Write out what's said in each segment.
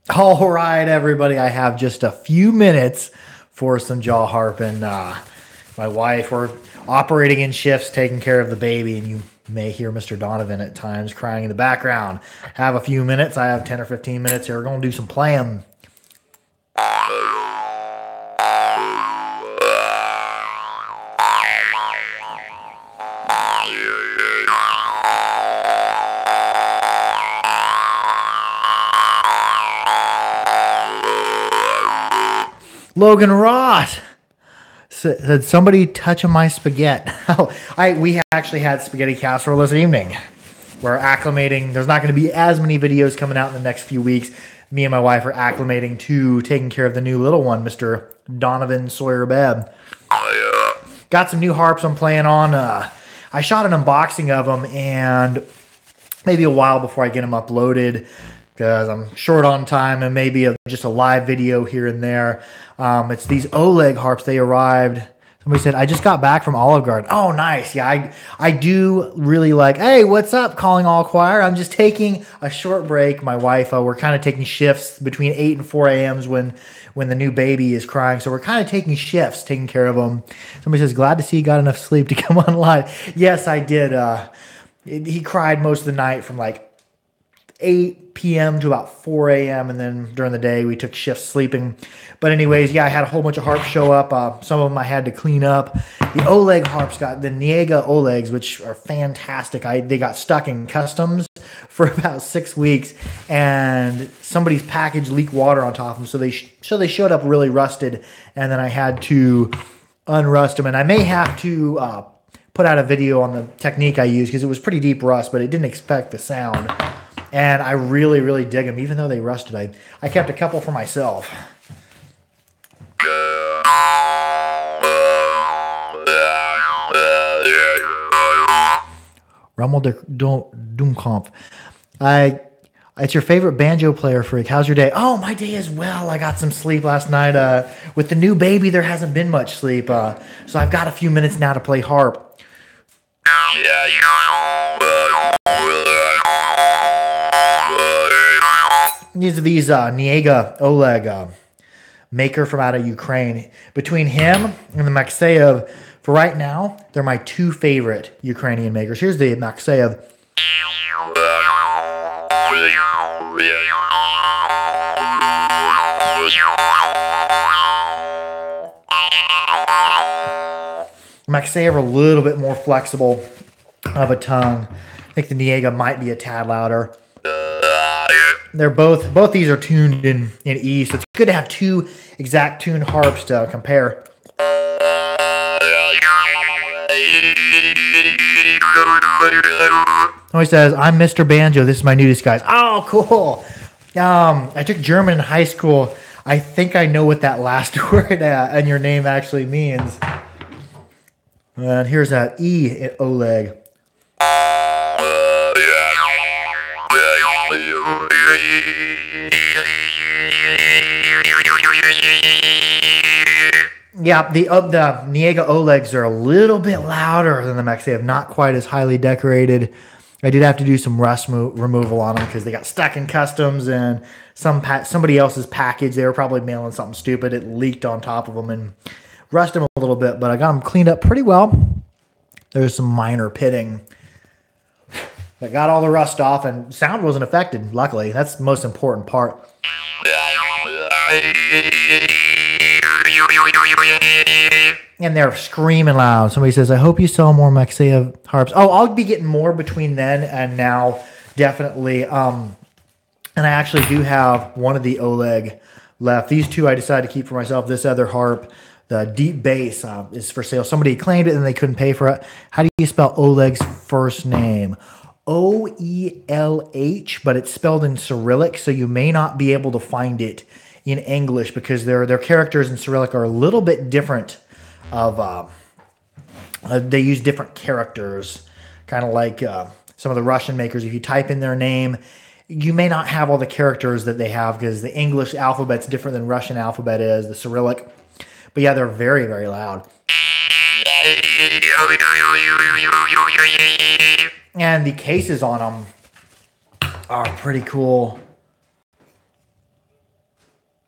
All right, everybody. I have just a few minutes for some jaw harp, and my wife. We're operating in shifts, taking care of the baby, and you may hear Mr. Donovan at times crying in the background. Have a few minutes. I have 10 or 15 minutes here. We're going to do some playing. Logan Ross said, "Somebody touching my spaghetti." We actually had spaghetti casserole this evening. We're acclimating. There's not going to be as many videos coming out in the next few weeks. Me and my wife are acclimating to taking care of the new little one, Mr. Donovan Sawyer Bebb. Got some new harps I'm playing on. I shot an unboxing of them, and maybe a while before I get them uploaded, because I'm short on time, and maybe just a live video here and there. It's these Oleg harps. They arrived. Somebody said, I just got back from Olive Garden. Oh, nice. Yeah, I do really like, hey, what's up, Calling All Choir? I'm just taking a short break. My wife, we're kind of taking shifts between 8 and 4 a.m.s when the new baby is crying. So we're kind of taking shifts, taking care of them. Somebody says, glad to see you got enough sleep to come on live. Yes, I did. He cried most of the night from like 8 p.m. to about 4 a.m. And then during the day, we took shifts sleeping. But anyways, yeah, I had a whole bunch of harps show up. Some of them I had to clean up. The Oleg harps got the Niega Olegs, which are fantastic. They got stuck in customs for about 6 weeks, and somebody's package leaked water on top of them. So they showed up really rusted, and then I had to unrust them. And I may have to put out a video on the technique I used, because it was pretty deep rust, but it didn't expect the sound. And I really, really dig them, even though they rusted. I kept a couple for myself. Rummel de Doomkampf. It's your favorite banjo player, Freak. How's your day? Oh, my day as well. I got some sleep last night. With the new baby, there hasn't been much sleep. So I've got a few minutes now to play harp. These are Niega Oleg, maker from out of Ukraine. Between him and the Maxeyev, for right now, they're my two favorite Ukrainian makers. Here's the Maxeyev. Maxeyev are a little bit more flexible of a tongue. I think the Niega might be a tad louder. They're both these are tuned in E, so it's good to have two exact tuned harps to compare. Oh, he says, I'm Mr. Banjo. This is my new disguise. Oh, cool. I took German in high school. I think I know what that last word and your name actually means. And here's that E Oleg. Yeah, the Niega Olegs are a little bit louder than the Maxeyev, not quite as highly decorated. I did have to do some rust removal on them because they got stuck in customs, and somebody else's package, they were probably mailing something stupid. It leaked on top of them and rusted them a little bit, but I got them cleaned up pretty well. There's some minor pitting. I got all the rust off, and sound wasn't affected, luckily. That's the most important part. And they're screaming loud. Somebody says, I hope you sell more Maxeyev harps. Oh, I'll be getting more between then and now, definitely. And I actually do have one of the Oleg left. These two I decided to keep for myself. This other harp, the deep bass, is for sale. Somebody claimed it and they couldn't pay for it. How do you spell Oleg's first name? O-E-L-H, but it's spelled in Cyrillic, so you may not be able to find it in English because their characters in Cyrillic are a little bit different. They use different characters, kind of like some of the Russian makers. If you type in their name, you may not have all the characters that they have because the English alphabet's different than Russian alphabet is, the Cyrillic. But yeah, they're very, very loud. And the cases on them are pretty cool.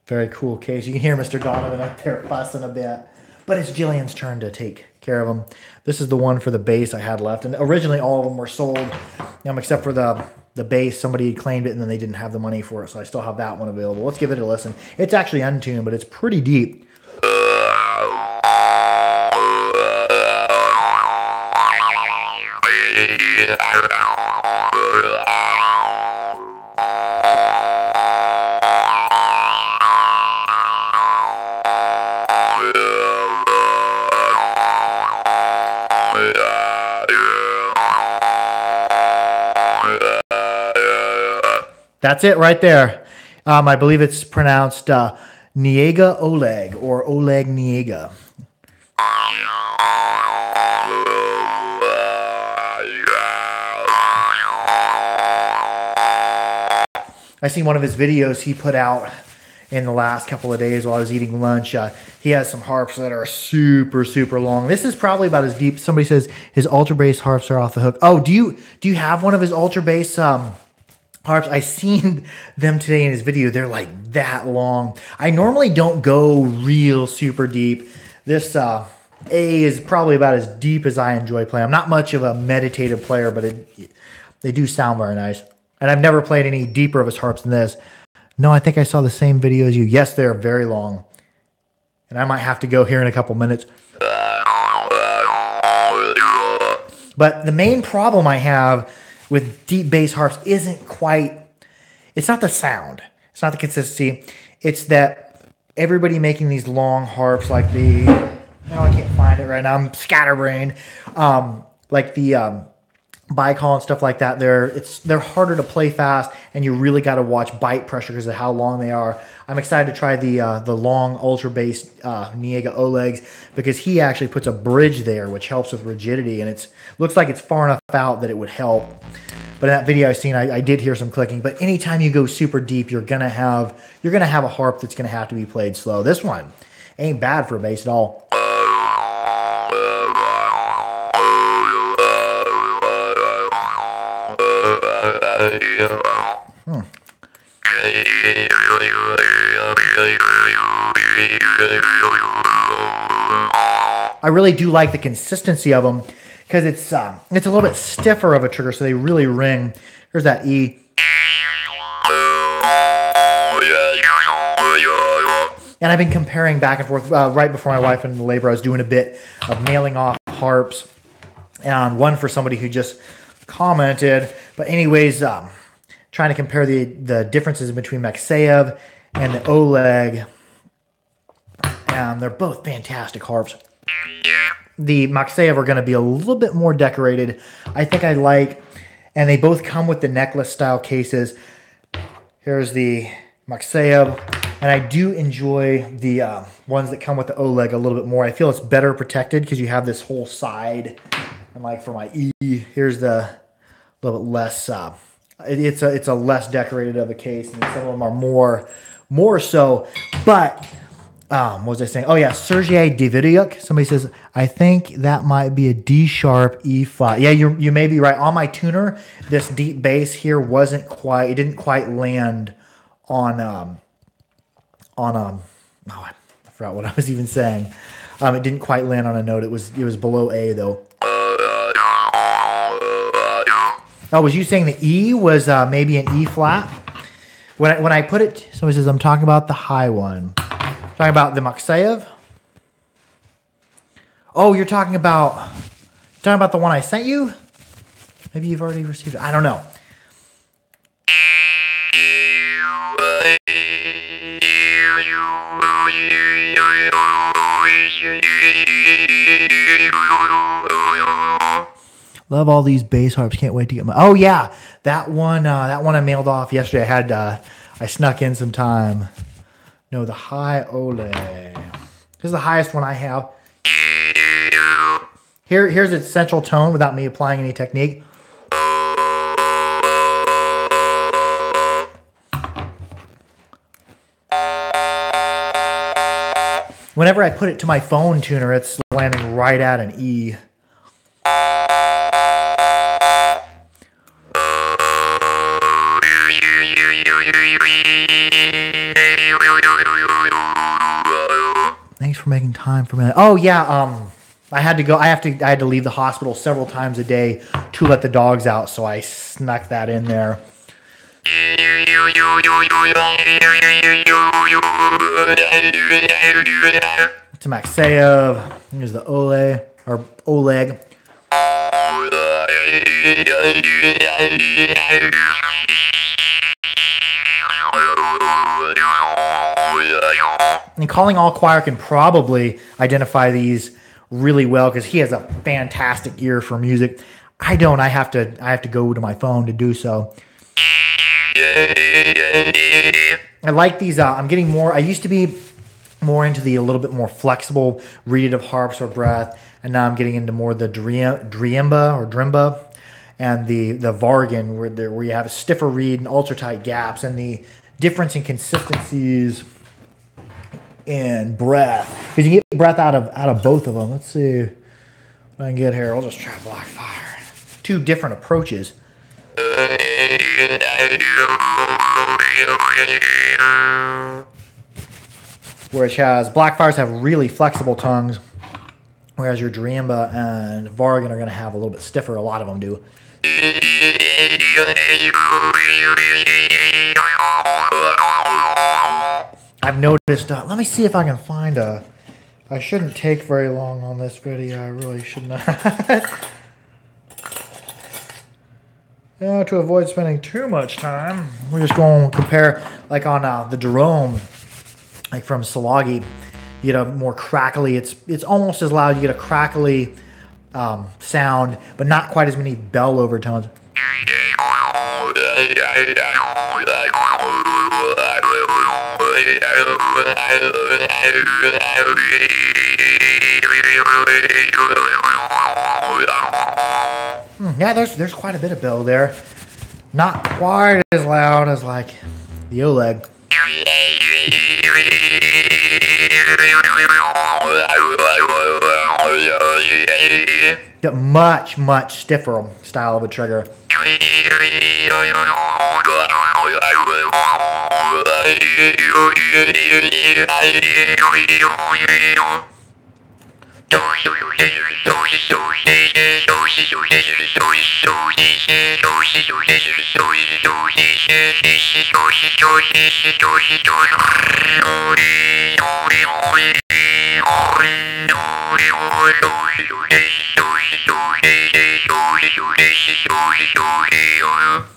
Very cool case. You can hear Mr. Donovan up there fussing a bit. But it's Jillian's turn to take care of them. This is the one for the bass I had left. And originally all of them were sold, except for the bass. Somebody claimed it and then they didn't have the money for it. So I still have that one available. Let's give it a listen. It's actually untuned, but it's pretty deep. That's it right there. I believe it's pronounced Niega Oleg or Oleg Niega. I seen one of his videos he put out in the last couple of days while I was eating lunch. He has some harps that are super, super long. This is probably about as deep. Somebody says his ultra bass harps are off the hook. Oh, do you have one of his ultra bass harps? I seen them today in his video. They're like that long. I normally don't go real super deep. This A is probably about as deep as I enjoy playing. I'm not much of a meditative player, but they do sound very nice. And I've never played any deeper of his harps than this. No, I think I saw the same video as you. Yes, they're very long. And I might have to go here in a couple minutes. But the main problem I have with deep bass harps isn't quite, it's not the sound. It's not the consistency. It's that everybody making these long harps like the, no, I can't find it right now. I'm scatterbrained. Like the Baikal and stuff like that, they're harder to play fast, and you really got to watch bite pressure because of how long they are. I'm excited to try the long ultra bass Niega Olegs because he actually puts a bridge there, which helps with rigidity, and it looks like it's far enough out that it would help. But in that video I seen, I did hear some clicking. But anytime you go super deep, you're gonna have a harp that's gonna have to be played slow. This one ain't bad for a bass at all. I really do like the consistency of them because it's a little bit stiffer of a trigger, so they really ring. Here's that E. And I've been comparing back and forth. Right before my wife and labor, I was doing a bit of mailing off harps, and one for somebody who just commented. But anyways, trying to compare the differences between Maxeyev and the Oleg. They're both fantastic harps. The Maxeyev are going to be a little bit more decorated. I think I like, and they both come with the necklace style cases. Here's the Maxeyev, and I do enjoy the ones that come with the Oleg a little bit more. I feel it's better protected because you have this whole side. And like for my E, here's the little bit less. It's a less decorated of a case, and some of them are more so. But what was I saying? Oh yeah, Sergei Davidiuk. Somebody says I think that might be a D sharp E flat. Yeah, you may be right. On my tuner, this deep bass here it didn't quite land on oh, I forgot what I was even saying. It didn't quite land on a note. It was below A though. Oh, was you saying the E was maybe an E flat? When I put it, somebody says I'm talking about the high one. Talking about the Maxeyev. Oh, you're talking about the one I sent you? Maybe you've already received it. I don't know. Love all these bass harps. Can't wait to get my. Oh yeah, that one I mailed off yesterday. I snuck in some time. No, the high Oleg. This is the highest one I have. Here's its central tone without me applying any technique. Whenever I put it to my phone tuner, it's landing right at an E. Thanks for making time for me. Oh yeah, I had to go. I had to leave the hospital several times a day to let the dogs out, so I snuck that in there. To Maxeyev. Here's the Ole or Oleg. And Calling All Choir can probably identify these really well because he has a fantastic ear for music. I don't. I have to go to my phone to do so. I like these. I'm getting more. I used to be more into the a little bit more flexible reeded harps or breath, and now I'm getting into more the drimba and the vargan where you have a stiffer reed and ultra tight gaps, and the difference in consistencies in breath, because you get breath out of both of them. Let's see what I can get here. I'll just try Blackfire. Two different approaches. Which has Blackfires have really flexible tongues, whereas your Drimba and Vargan are going to have a little bit stiffer. A lot of them do. I've noticed. Let me see if I can find a. I shouldn't take very long on this video. I really should not. To avoid spending too much time, we're just going to compare, like on the Jerome, like from Salagi, you get a more crackly. It's almost as loud. You get a crackly sound, but not quite as many bell overtones. Yeah, there's quite a bit of bell there. Not quite as loud as like the Oleg. Got much stiffer style of a trigger.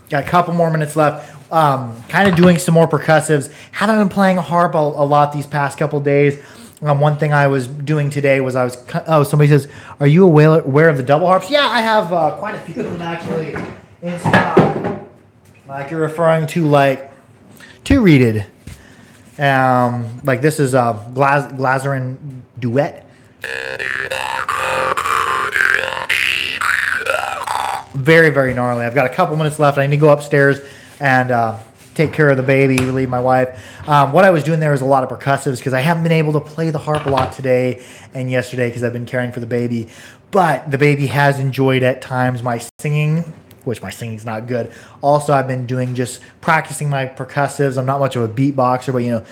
Got a couple more minutes left. Kind of doing some more percussives. Haven't been playing harp a lot these past couple days. One thing I was doing today was somebody says, "Are you aware of the double harps?" Yeah, I have quite a few of them actually in stock. Like you're referring to, like two reeded. Like this is a Glazerin duet. Very, very gnarly. I've got a couple minutes left. I need to go upstairs and take care of the baby, relieve my wife. What I was doing there was a lot of percussives because I haven't been able to play the harp a lot today and yesterday because I've been caring for the baby. But the baby has enjoyed at times my singing, which my singing's not good. Also, I've been doing just practicing my percussives. I'm not much of a beatboxer, but you know.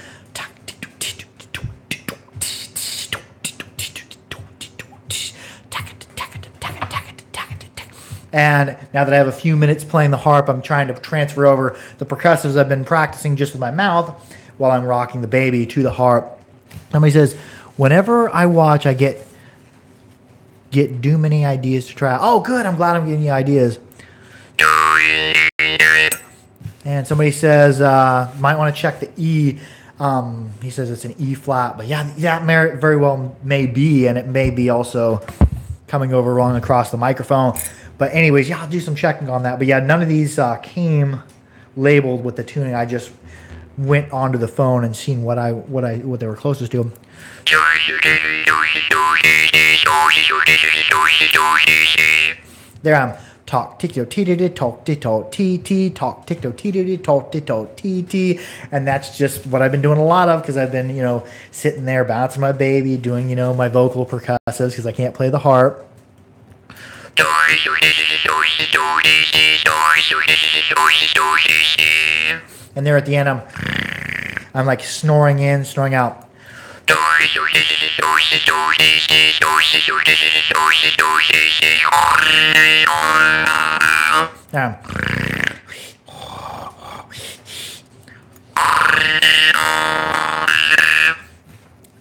And now that I have a few minutes playing the harp, I'm trying to transfer over the percussives I've been practicing just with my mouth while I'm rocking the baby to the harp. Somebody says, whenever I watch, I get too many ideas to try. Oh, good. I'm glad I'm getting you ideas. And somebody says, might want to check the E. He says it's an E flat. But yeah, that very well may be, and it may be also coming over wrong across the microphone. But anyways, yeah, I'll do some checking on that. But yeah, none of these came labeled with the tuning. I just went onto the phone and seen what they were closest to. There I'm talk tick tee talk tee talk tick tee talk tee, and that's just what I've been doing a lot of because I've been sitting there bouncing my baby, doing my vocal percussives because I can't play the harp. And there at the end, I'm like snoring in, snoring out. Yeah.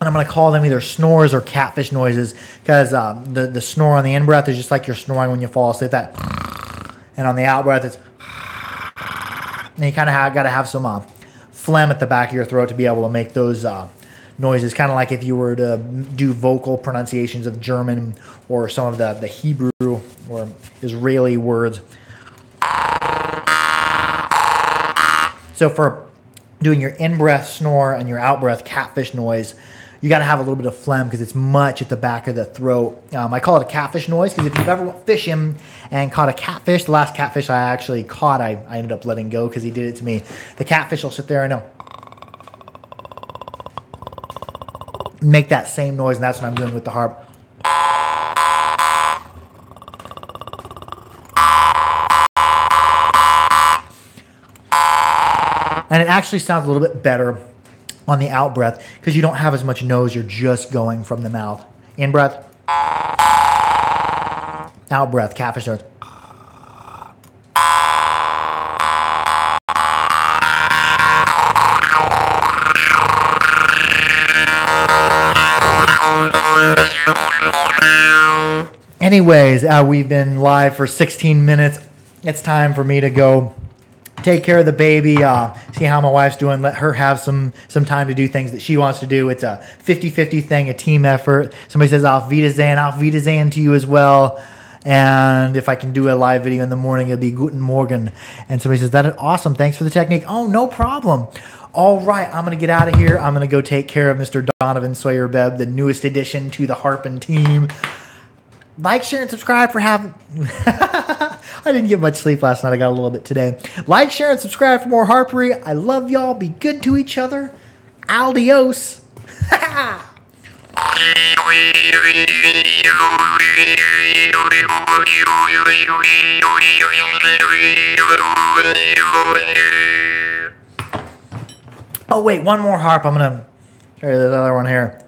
And I'm going to call them either snores or catfish noises because the snore on the in breath is just like you're snoring when you fall asleep. That, and on the out breath, it's, and you kind of got to have some phlegm at the back of your throat to be able to make those noises. Kind of like if you were to do vocal pronunciations of German or some of the Hebrew or Israeli words. So for doing your in-breath snore and your out-breath catfish noise, you got to have a little bit of phlegm because it's much at the back of the throat. I call it a catfish noise because if you've ever went fishing and caught a catfish, the last catfish I actually caught, I ended up letting go because he did it to me. The catfish will sit there and make that same noise, and that's what I'm doing with the harp. And it actually sounds a little bit better on the out breath because you don't have as much nose. You're just going from the mouth. In breath. Out breath. Catfish noise. Anyways, we've been live for 16 minutes. It's time for me to go take care of the baby, see how my wife's doing, let her have some time to do things that she wants to do. It's a 50-50 thing, a team effort. Somebody says, Auf Wiedersehen to you as well. And if I can do a live video in the morning, it'll be Guten Morgen. And somebody says, that is awesome. Thanks for the technique. Oh, no problem. All right, I'm going to get out of here. I'm going to go take care of Mr. Donovan Sawyer-Bebb, the newest addition to the Harpin team. Like, share, and subscribe for having... I didn't get much sleep last night. I got a little bit today. Like, share, and subscribe for more harpery. I love y'all. Be good to each other. Adios. Oh, wait. One more harp. I'm going to show you this other one here.